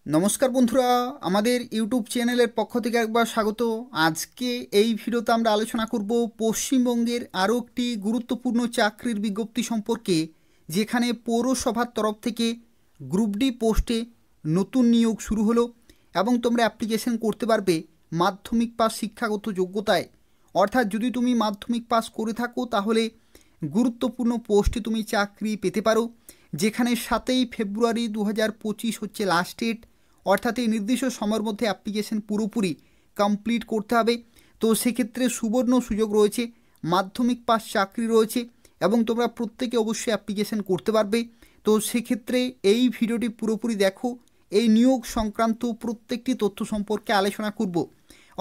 নমস্কার বন্ধুরা, আমাদের ইউটিউব চ্যানেলের পক্ষ থেকে একবার স্বাগত। আজকে এই ভিডিওতে আমরা আলোচনা করব পশ্চিমবঙ্গের আরও একটি গুরুত্বপূর্ণ চাকরির বিজ্ঞপ্তি সম্পর্কে, যেখানে পৌরসভার তরফ থেকে গ্রুপ ডি পোস্টে নতুন নিয়োগ শুরু হলো এবং তোমরা অ্যাপ্লিকেশন করতে পারবে মাধ্যমিক পাস শিক্ষাগত যোগ্যতায়। অর্থাৎ যদি তুমি মাধ্যমিক পাস করে থাকো তাহলে গুরুত্বপূর্ণ পোস্টে তুমি চাকরি পেতে পারো, যেখানে 7ই ফেব্রুয়ারি 2025 হচ্ছে লাস্ট ডেট। অর্থাৎ এই নির্দিষ্ট সময়ের মধ্যে অ্যাপ্লিকেশন পুরোপুরি কমপ্লিট করতে হবে। তো সেক্ষেত্রে সুবর্ণ সুযোগ রয়েছে, মাধ্যমিক পাস চাকরি রয়েছে এবং তোমরা প্রত্যেকে অবশ্যই অ্যাপ্লিকেশন করতে পারবে। তো সেক্ষেত্রে এই ভিডিওটি পুরোপুরি দেখো, এই নিয়োগ সংক্রান্ত প্রত্যেকটি তথ্য সম্পর্কে আলোচনা করব।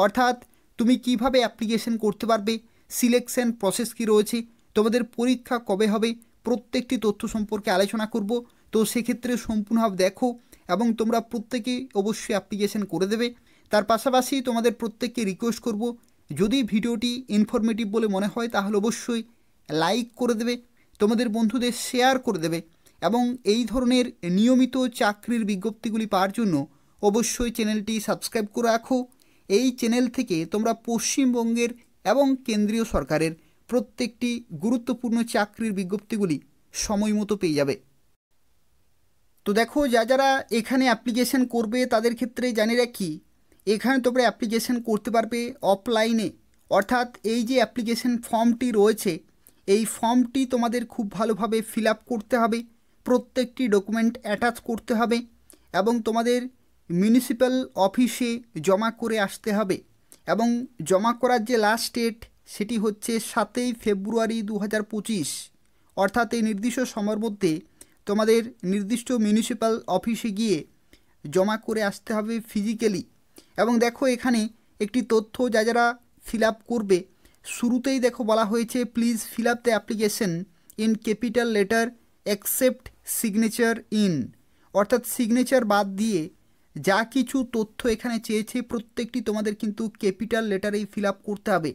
অর্থাৎ তুমি কিভাবে অ্যাপ্লিকেশন করতে পারবে, সিলেকশন প্রসেস কী রয়েছে, তোমাদের পরীক্ষা কবে হবে, প্রত্যেকটি তথ্য সম্পর্কে আলোচনা করব। তো সেক্ষেত্রে সম্পূর্ণভাবে দেখো এবং তোমরা প্রত্যেকেই অবশ্যই অ্যাপ্লিকেশন করে দেবে। তার পাশাপাশি তোমাদের প্রত্যেককে রিকোয়েস্ট করব, যদি ভিডিওটি ইনফরমেটিভ বলে মনে হয় তাহলে অবশ্যই লাইক করে দেবে, তোমাদের বন্ধুদের শেয়ার করে দেবে এবং এই ধরনের নিয়মিত চাকরির বিজ্ঞপ্তিগুলি পাওয়ার জন্য অবশ্যই চ্যানেলটি সাবস্ক্রাইব করে রাখো। এই চ্যানেল থেকে তোমরা পশ্চিমবঙ্গের এবং কেন্দ্রীয় সরকারের প্রত্যেকটি গুরুত্বপূর্ণ চাকরির বিজ্ঞপ্তিগুলি সময় মতো পেয়ে যাবে। তো দেখো, যারা এখানে অ্যাপ্লিকেশন করবে তাদের ক্ষেত্রে জানিয়ে রাখি, এখানে তোমরা অ্যাপ্লিকেশন করতে পারবে অফলাইনে। অর্থাৎ এই যে অ্যাপ্লিকেশন ফর্মটি রয়েছে, এই ফর্মটি তোমাদের খুব ভালোভাবে ফিল আপ করতে হবে, প্রত্যেকটি ডকুমেন্ট অ্যাটাচ করতে হবে এবং তোমাদের মিউনিসিপ্যাল অফিসে জমা করে আসতে হবে। এবং জমা করার যে লাস্ট ডেট সেটি হচ্ছে 7ই ফেব্রুয়ারি 2025। অর্থাৎ এই নির্দিষ্ট সময়ের মধ্যে তোমাদের নির্দিষ্ট মিউনিসিপ্যাল অফিসে গিয়ে জমা করে আসতে হবে ফিজিক্যালি। এবং দেখো, এখানে একটি তথ্য যারা ফিল আপ করবে, শুরুতেই দেখো বলা হয়েছে please fill up the application in capital letter accept signature in. অর্থাৎ সিগনেচার বাদ দিয়ে যা কিছু তথ্য এখানে চেয়েছে প্রত্যেকটি তোমাদের কিন্তু ক্যাপিটাল লেটারেই ফিল আপ করতে হবে।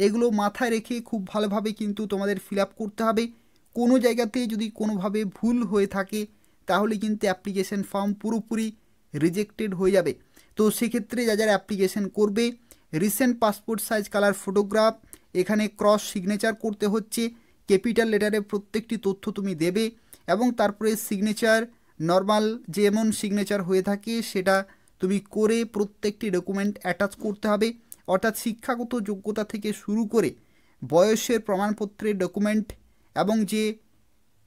এগুলো মাথায় রেখে খুব ভালোভাবে কিন্তু তোমাদের ফিল আপ করতে হবে। কোনো জায়গাতে যদি কোনোভাবে ভুল হয়ে থাকে তাহলে কিন্তু অ্যাপ্লিকেশন ফর্ম পুরোপুরি রিজেক্টেড হয়ে যাবে। তো সেক্ষেত্রে যারা অ্যাপ্লিকেশন করবে, recent passport size colour photograph, এখানে ক্রস সিগনেচার করতে হচ্ছে, ক্যাপিটাল লেটারে প্রত্যেকটি তথ্য তুমি দেবে এবং তারপরে সিগনেচার নর্মাল যেমন সিগনেচার হয়ে থাকে সেটা তুমি করে প্রত্যেকটি ডকুমেন্ট অ্যাটাচ করতে হবে। অর্থাৎ শিক্ষাগত যোগ্যতা থেকে শুরু করে বয়সের প্রমাণপত্রের ডকুমেন্ট এবং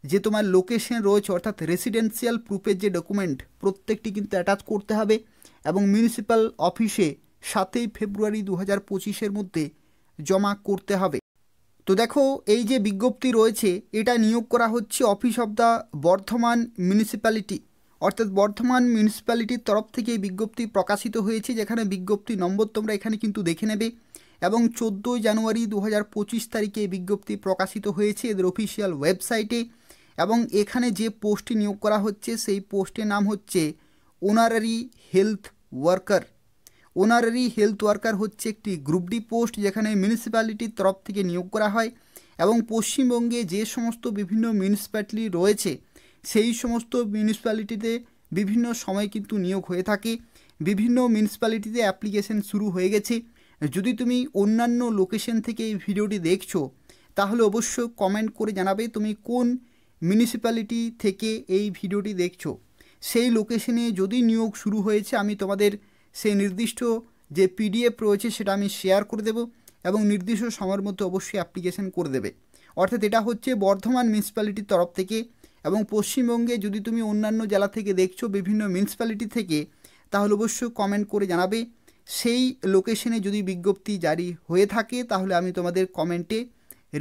যে তোমার লোকেশন রয়েছে অর্থাৎ রেসিডেন্সিয়াল প্রুফের যে ডকুমেন্ট প্রত্যেকটি কিন্তু অ্যাটাচ করতে হবে এবং মিউনিসিপ্যাল অফিসে 7ই ফেব্রুয়ারি 2025 মধ্যে জমা করতে হবে। তো দেখো, এই যে বিজ্ঞপ্তি রয়েছে এটা নিয়োগ করা হচ্ছে office of the Bardhaman municipality. অর্থাৎ বর্ধমান মিউনিসিপ্যালিটির তরফ থেকে এই বিজ্ঞপ্তি প্রকাশিত হয়েছে, যেখানে বিজ্ঞপ্তি নম্বর তোমরা এখানে কিন্তু দেখে নেবে। এবং 14 জানুয়ারি 2025 তারিখে এই বিজ্ঞপ্তি প্রকাশিত হয়েছে এদের অফিসিয়াল ওয়েবসাইটে। এবং এখানে যে পোস্টটি নিয়োগ করা হচ্ছে সেই পোস্টের নাম হচ্ছে honorary health worker. Honorary health worker হচ্ছে একটি গ্রুপ ডি পোস্ট, যেখানে মিউনিসিপ্যালিটির তরফ থেকে নিয়োগ করা হয় এবং পশ্চিমবঙ্গে যে সমস্ত বিভিন্ন মিউনিসিপ্যালিটি রয়েছে সেই সমস্ত মিউনিসিপ্যালিটিতে বিভিন্ন সময় কিন্তু নিয়োগ হয়ে থাকে। বিভিন্ন মিউনিসিপ্যালিটিতে অ্যাপ্লিকেশন শুরু হয়ে গেছে। যদি তুমি অন্যান্য লোকেশন থেকে এই ভিডিওটি দেখছো তাহলে অবশ্যই কমেন্ট করে জানাবে তুমি কোন মিউনিসিপ্যালিটি থেকে এই ভিডিওটি দেখছো। সেই লোকেশনে যদি নিয়োগ শুরু হয়েছে আমি তোমাদের সেই নির্দিষ্ট যে পিডিএফ রয়েছে সেটা আমি শেয়ার করে দেব এবং নির্দিষ্ট সময়ের মধ্যে অবশ্যই অ্যাপ্লিকেশন করে দেবে। অর্থাৎ এটা হচ্ছে বর্ধমান মিউনিসিপ্যালিটির তরফ থেকে। এবং পশ্চিমবঙ্গে যদি তুমি অন্যান্য জেলা থেকে দেখছো বিভিন্ন মিউনিসিপ্যালিটি থেকে, তাহলে অবশ্যই কমেন্ট করে জানাবে। সেই লোকেশনে যদি বিজ্ঞপ্তি জারি হয়ে থাকে তাহলে আমি তোমাদের কমেন্টে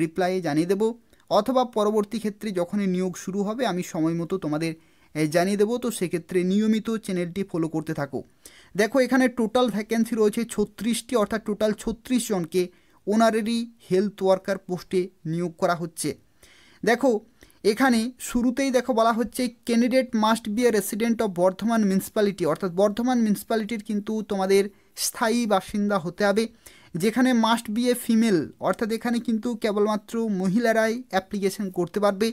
রিপ্লাই জানিয়ে দেব, অথবা পরবর্তী ক্ষেত্রে যখনই নিয়োগ শুরু হবে আমি সময় মতো তোমাদের জানিয়ে দেবো। তো সেক্ষেত্রে নিয়মিত চ্যানেলটি ফলো করতে থাকো। দেখো, এখানে টোটাল ভ্যাকেন্সি রয়েছে 36টি, অর্থাৎ টোটাল 36 জনকে অনারারি হেলথ ওয়ার্কার পোস্টে নিয়োগ করা হচ্ছে। দেখো, এখানে শুরুতেই দেখো বলা হচ্ছে candidate must B A resident of Bardhaman municipality. অর্থাৎ বর্ধমান মিউনিসিপ্যালিটির কিন্তু তোমাদের স্থায়ী বাসিন্দা হতে হবে, যেখানে মাস্ট বি এ ফিমেল। অর্থাৎ এখানে কিন্তু কেবলমাত্র মহিলারাই অ্যাপ্লিকেশন করতে পারবে।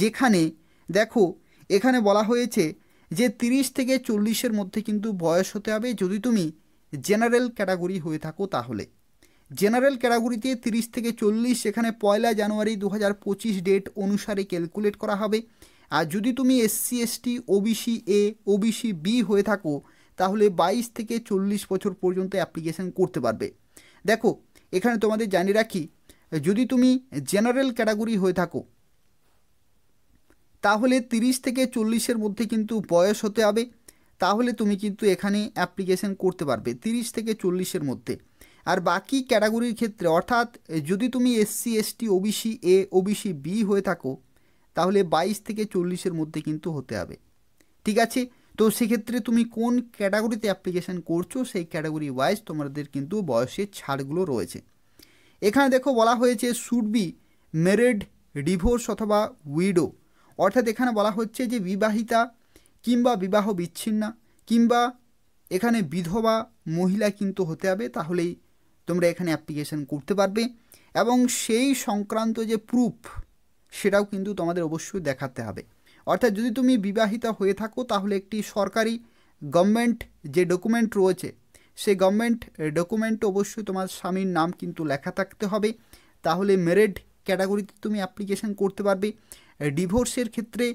যেখানে দেখো, এখানে বলা হয়েছে যে 30 থেকে 40-এর মধ্যে কিন্তু বয়স হতে হবে যদি তুমি জেনারেল ক্যাটাগরি হয়ে থাকো। তাহলে জেনারেল ক্যাটাগরিতে 30 থেকে 40 সেখানে 1 জানুয়ারি 2025 ডেট অনুসারে ক্যালকুলেট করা হবে। আর যদি তুমি SC ST OBC A OBC B হয়ে থাকো তাহলে 22 থেকে 40 বছর পর্যন্ত অ্যাপ্লিকেশন করতে পারবে। দেখো এখানে তোমাদের জানিয়ে রাখি, যদি তুমি জেনারেল ক্যাটাগরি হয়ে থাকো তাহলে 30 থেকে 40-এর মধ্যে কিন্তু বয়স হতে হবে, তাহলে তুমি কিন্তু এখানে অ্যাপ্লিকেশন করতে পারবে 30 থেকে 40-এর মধ্যে। আর বাকি ক্যাটাগরির ক্ষেত্রে অর্থাৎ যদি তুমি SC ST OBC A OBC B হয়ে থাকো তাহলে 22 থেকে 40-এর মধ্যে কিন্তু হতে হবে। ঠিক আছে, তো সেক্ষেত্রে তুমি কোন ক্যাটাগরিতে অ্যাপ্লিকেশন করছো সেই ক্যাটাগরি ওয়াইজ তোমাদের কিন্তু বয়সের ছাড়গুলো রয়েছে। এখানে দেখো বলা হয়েছে শুড বি ম্যারিড, ডিভোর্স অথবা উইডো, অর্থাৎ এখানে বলা হচ্ছে যে বিবাহিতা কিংবা বিবাহ বিচ্ছিন্না কিংবা এখানে বিধবা মহিলা কিন্তু হতে হবে, তাহলেই তোমরা এখানে অ্যাপ্লিকেশন করতে পারবে। এবং সেই সংক্রান্ত যে প্রুফ সেটাও কিন্তু তোমাদের অবশ্যই দেখাতে হবে। অর্থাৎ যদি তুমি বিবাহিতা হয়ে থাকো তাহলে একটি সরকারি গভর্নমেন্ট যে ডকুমেন্ট রয়েছে সেই গভর্নমেন্ট ডকুমেন্ট অবশ্যই তোমার স্বামীর নাম কিন্তু লেখা থাকতে হবে, তাহলে ম্যারিড ক্যাটাগরিতে তুমি অ্যাপ্লিকেশন করতে পারবে। ডিভোর্সের ক্ষেত্রে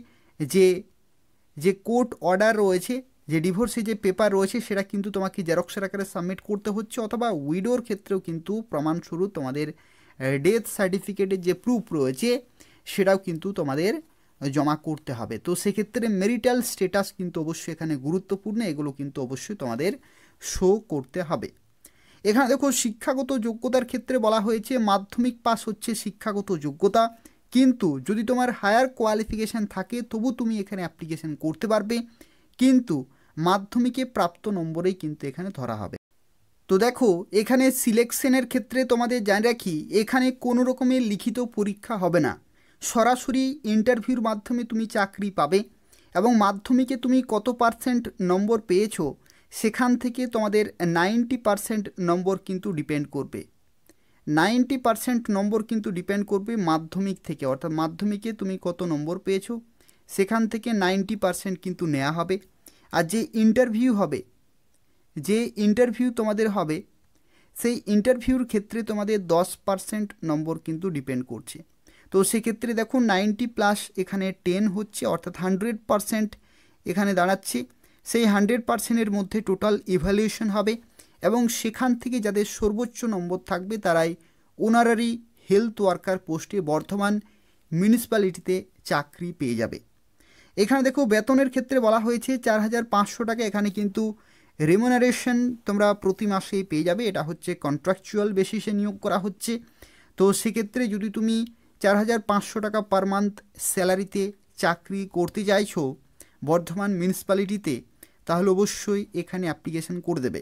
যে কোর্ট অর্ডার রয়েছে, যে ডিভোর্সে যে পেপার রয়েছে সেটা কিন্তু তোমাকে জেরক্সের আকারে সাবমিট করতে হচ্ছে, অথবা উইডোর ক্ষেত্রেও কিন্তু প্রমাণস্বরূপ তোমাদের ডেথ সার্টিফিকেটের যে প্রুফ রয়েছে সেটাও কিন্তু তোমাদের জমা করতে হবে। তো সেক্ষেত্রে ম্যারিটাল স্ট্যাটাস কিন্তু অবশ্যই এখানে গুরুত্বপূর্ণ, এগুলো কিন্তু অবশ্যই তোমাদের শো করতে হবে। এখানে দেখো শিক্ষাগত যোগ্যতার ক্ষেত্রে বলা হয়েছে মাধ্যমিক পাস হচ্ছে শিক্ষাগত যোগ্যতা, কিন্তু যদি তোমার হায়ার কোয়ালিফিকেশান থাকে তবু তুমি এখানে অ্যাপ্লিকেশন করতে পারবে, কিন্তু মাধ্যমিকে প্রাপ্ত নম্বরেই কিন্তু এখানে ধরা হবে। তো দেখো এখানে সিলেকশনের ক্ষেত্রে তোমাদের জানিয়ে রাখি, এখানে কোনো রকমের লিখিত পরীক্ষা হবে না, সরাসরি ইন্টারভিউর মাধ্যমে তুমি চাকরি পাবে। এবং মাধ্যমিকে তুমি কত পার্সেন্ট নম্বর পেয়েছো সেখান থেকে তোমাদের 90% নম্বর কিন্তু ডিপেন্ড করবে, 90% নম্বর কিন্তু ডিপেন্ড করবে মাধ্যমিক থেকে। অর্থাৎ মাধ্যমিকে তুমি কত নম্বর পেয়েছো সেখান থেকে 90% কিন্তু নেওয়া হবে। আর যে ইন্টারভিউ তোমাদের হবে সেই ইন্টারভিউর ক্ষেত্রে তোমাদের 10% নম্বর কিন্তু ডিপেন্ড করছে। তো সেক্ষেত্রে দেখো 90+ এখানে 10 হচ্ছে, অর্থাৎ 100% এখানে দাঁড়াচ্ছে। সেই 100%-এর মধ্যে টোটাল ইভ্যালুয়েশন হবে এবং সেখান থেকে যাদের সর্বোচ্চ নম্বর থাকবে তারাই অনারারি হেলথ ওয়ার্কার পোস্টে বর্ধমান মিউনিসিপ্যালিটিতে চাকরি পেয়ে যাবে। এখানে দেখো বেতনের ক্ষেত্রে বলা হয়েছে 4500 টাকা এখানে কিন্তু রেমুনারেশন তোমরা প্রতি মাসে পেয়ে যাবে, এটা হচ্ছে কন্ট্রাকচুয়াল বেসিসে নিয়োগ করা হচ্ছে। তো সেক্ষেত্রে যদি তুমি 4500 টাকা পার মান্থ স্যালারিতে চাকরি করতে চাইছো বর্ধমান মিউনিসিপ্যালিটিতে তাহলে অবশ্যই এখানে অ্যাপ্লিকেশন করে দেবে।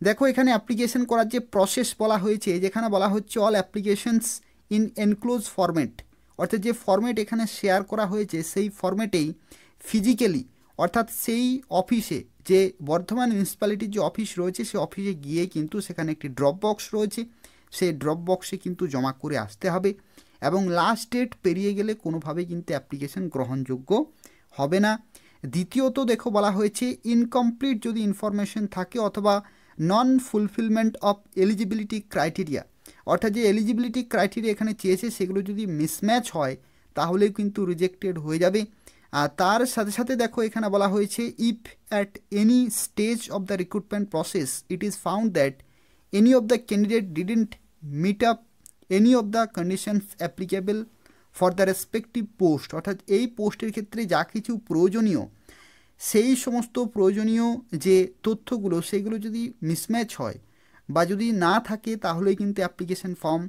দেখো এখানে অ্যাপ্লিকেশন করার যে প্রসেস বলা হয়েছে, যেখানে বলা হচ্ছে all applications in enclose format, অর্থাৎ যে ফরম্যাট এখানে শেয়ার করা হয়েছে সেই ফরম্যাটেই ফিজিক্যালি অর্থাৎ সেই অফিসে যে বর্ধমান মিউনিসিপ্যালিটির যে অফিস রয়েছে সেই অফিসে গিয়ে কিন্তু সেখানে একটি ড্রপ বক্স রয়েছে, সেই ড্রপ বক্সে কিন্তু জমা করে আসতে হবে এবং লাস্ট ডেট পেরিয়ে গেলে কোনোভাবেই কিন্তু অ্যাপ্লিকেশন গ্রহণযোগ্য হবে না। দ্বিতীয়ত দেখো বলা হয়েছে ইনকমপ্লিট যদি ইনফরমেশন থাকে অথবা নন ফুলফিলমেন্ট অফ এলিজিবিলিটি ক্রাইটেরিয়া, অর্থাৎ যে এলিজিবিলিটি ক্রাইটেরিয়া এখানে চেয়েছে সেগুলো যদি মিসম্যাচ হয় তাহলেও কিন্তু রিজেক্টেড হয়ে যাবে। আর তার সাথে সাথে দেখো এখানে বলা হয়েছে if at any stage of the recruitment process it is found that any of the candidate didn't meet up any of the conditions applicable for the respective post, অর্থাৎ এই পোস্টের ক্ষেত্রে যা কিছু প্রয়োজনীয় সেই সমস্ত প্রয়োজনীয় যে তথ্যগুলো সেগুলো যদি মিসম্যাচ হয় বা যদি না থাকে তাহলেই কিন্তু অ্যাপ্লিকেশন ফর্ম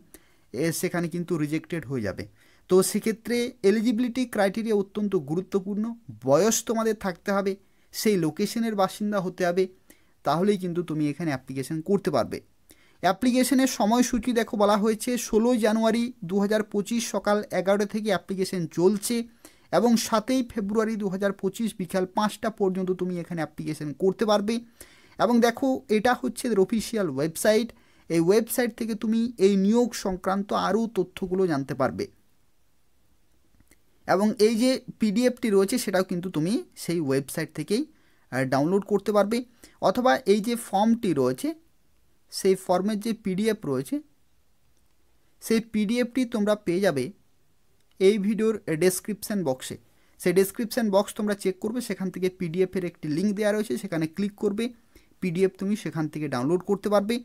সেখানে কিন্তু রিজেক্টেড হয়ে যাবে। তো সেক্ষেত্রে এলিজিবিলিটি ক্রাইটেরিয়া অত্যন্ত গুরুত্বপূর্ণ, বয়স তোমাদের থাকতে হবে, সেই লোকেশনের বাসিন্দা হতে হবে, তাহলেই কিন্তু তুমি এখানে অ্যাপ্লিকেশন করতে পারবে। অ্যাপ্লিকেশনের সময়সূচি দেখো বলা হয়েছে 16 জানুয়ারি 2025 সকাল 11টা থেকে অ্যাপ্লিকেশন চলছে এবং 7 ফেব্রুয়ারি 2025 বিকাল 5টা পর্যন্ত তুমি এখানে অ্যাপ্লিকেশন করতে পারবে। এবং দেখো এটা হচ্ছে অফিসিয়াল ওয়েবসাইট, এই ওয়েবসাইট থেকে তুমি এই নিয়োগ সংক্রান্ত আরও তথ্যগুলো জানতে পারবে। এবং এই যে পিডিএফটি রয়েছে সেটাও কিন্তু তুমি সেই ওয়েবসাইট থেকেই ডাউনলোড করতে পারবে, অথবা এই যে ফর্মটি রয়েছে সেই ফর্মের যে পিডিএফ রয়েছে সেই পিডিএফটি তোমরা পেয়ে যাবে এই ভিডিওর ডেসক্রিপশান বক্সে। সেই ডেসক্রিপশান বক্স তোমরা চেক করবে, সেখান থেকে পিডিএফের একটি লিঙ্ক দেওয়া রয়েছে, সেখানে ক্লিক করবে, পিডিএফ তুমি সেখান থেকে ডাউনলোড করতে পারবে,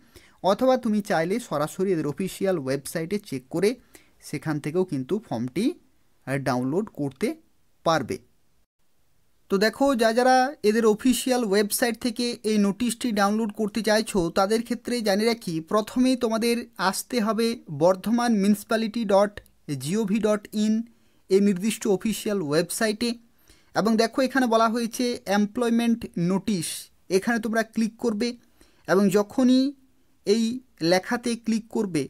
অথবা তুমি চাইলে সরাসরি এদের অফিসিয়াল ওয়েবসাইটে চেক করে সেখান থেকেও কিন্তু ফর্মটি ডাউনলোড করতে পারবে। তো দেখো, যারা এদের অফিসিয়াল ওয়েবসাইট থেকে এই নোটিশটি ডাউনলোড করতে চাইছো তাদের ক্ষেত্রে জানিয়ে রাখি, প্রথমেই তোমাদের আসতে হবে বর্ধমান municipality.gov.in এই নির্দিষ্ট অফিসিয়াল ওয়েবসাইটে, এবং দেখো এখানে বলা হয়েছে এমপ্লয়মেন্ট নোটিশ, এখানে তোমরা ক্লিক করবে, এবং যখনই এই লেখাতে ক্লিক করবে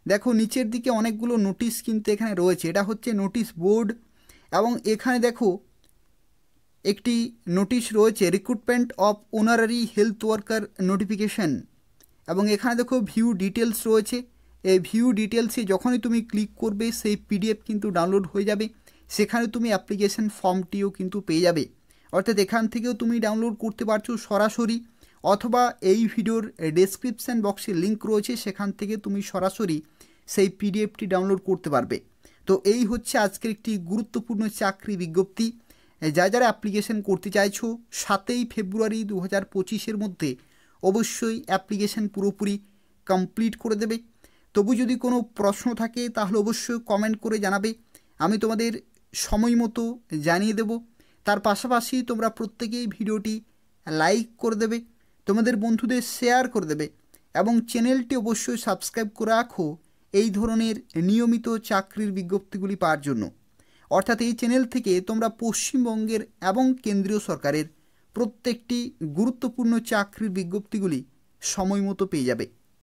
দেখো নিচের দিকে অনেকগুলো নোটিশ কিন্তু এখানে রয়েছে, এটা হচ্ছে নোটিশ বোর্ড, এবং এখানে দেখো একটি নোটিশ রয়েছে recruitment of honorary health worker notification, এবং এখানে দেখো ভিউ ডিটেলস রয়েছে। এই ভিউ ডিটেলসে যখনই তুমি ক্লিক করবে সেই পিডিএফ কিন্তু ডাউনলোড হয়ে যাবে, সেখানে তুমি অ্যাপ্লিকেশন ফর্মটিও কিন্তু পেয়ে যাবে, অর্থাৎ এখান থেকেও তুমি ডাউনলোড করতে পারছো সরাসরি, অথবা এই ভিডিওর ডেসক্রিপশান বক্সে লিঙ্ক রয়েছে, সেখান থেকে তুমি সরাসরি সেই পিডিএফটি ডাউনলোড করতে পারবে। তো এই হচ্ছে আজকের একটি গুরুত্বপূর্ণ চাকরি বিজ্ঞপ্তি। যারা অ্যাপ্লিকেশন করতে চাইছো 7ই ফেব্রুয়ারি 2025 মধ্যে অবশ্যই অ্যাপ্লিকেশন পুরোপুরি কমপ্লিট করে দেবে। তবু যদি কোনো প্রশ্ন থাকে তাহলে অবশ্যই কমেন্ট করে জানাবে, আমি তোমাদের সময় মতো জানিয়ে দেব। তার পাশাপাশি তোমরা প্রত্যেকেই ভিডিওটি লাইক করে দেবে, তোমাদের বন্ধুদের শেয়ার করে দেবে, এবং চ্যানেলটি অবশ্যই সাবস্ক্রাইব করে রাখো এই ধরনের নিয়মিত চাকরির বিজ্ঞপ্তিগুলি পাওয়ার জন্য। অর্থাৎ এই চ্যানেল থেকে তোমরা পশ্চিমবঙ্গের এবং কেন্দ্রীয় সরকারের প্রত্যেকটি গুরুত্বপূর্ণ চাকরির বিজ্ঞপ্তিগুলি সময় মতো পেয়ে যাবে।